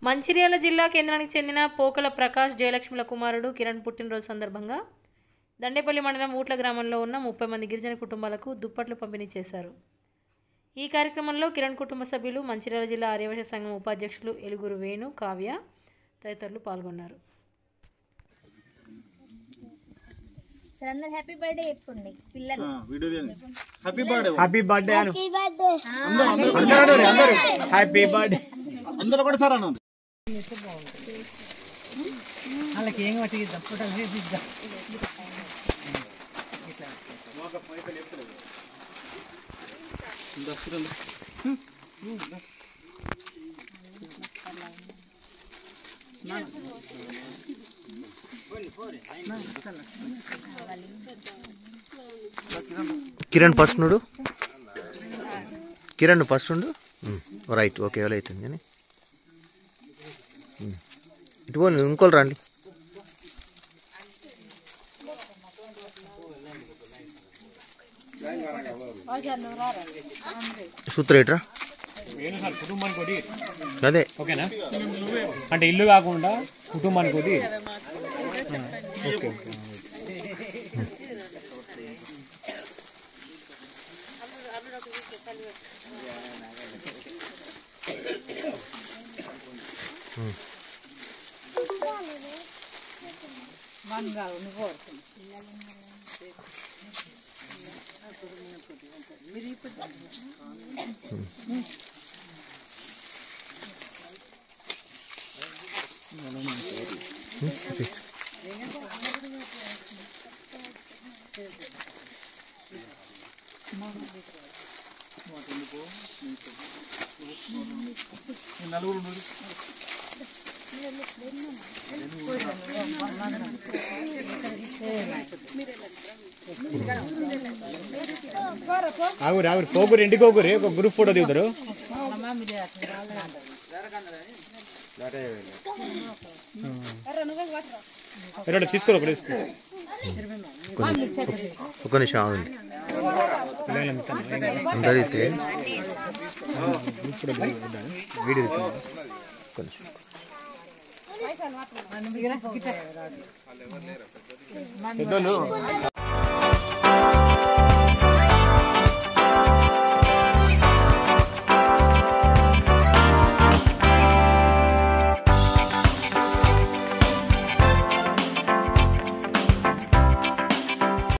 మంచిర్యాల జిల్లా కేంద్రానికి చెందిన పోకల ప్రకాష్ జయలక్ష్మిల కుమారుడు కిరణ్ పుట్టినరోజు సందర్భంగా దండేపల్లి మండలం ఊట్ల గ్రామంలో ఉన్న 30 మంది గిరిజన కుటుంబాలకు దుప్పట్లు పంపిణీ చేశారు. ఈ కార్యక్రమంలో కిరణ్ కుటుంబ సభ్యులు, మంచిర్యాల జిల్లా ఆర్యవైశ్య సంఘం ఉపాధ్యక్షులు ఎలుగురు వేణు, కావ్య తదితరులు పాల్గొన్నారు. హ్యాపీ బర్త్డే చెప్పండి పిల్లలు. హ్యాపీ బర్త్డే హ్యాపీ బర్త్డే అను హ్యాపీ బర్త్డే అందరూ కూడా సార్ అన్నారు. వాళ్ళకి ఏం పట్టిద్దాం ఫోటోలు తీద్దాం. కిరణ్ ఫస్ట్ నుడు కిరణ్ ఫస్ట్ ఉండు రైట్ ఓకే ఎవరు అవుతుంది కానీ ఇటు పోనీ ఇంకోళ్ళు రండి. సూత్ర ఏట్రా కుటుంబానికి అదే ఓకేనా, అంటే ఇల్లు కాకుండా కుటుంబానికి ఓకే ఓకే. ఆగురు ఆగురు పోగురు ఇంటికోగురు ఒక గ్రూప్ ఫోటో దిగుతారు. తీసుకోరు ఒక ఒక నిమిషం ఆగండి. అందరైతే వీడియో పెద్దోళ్ళు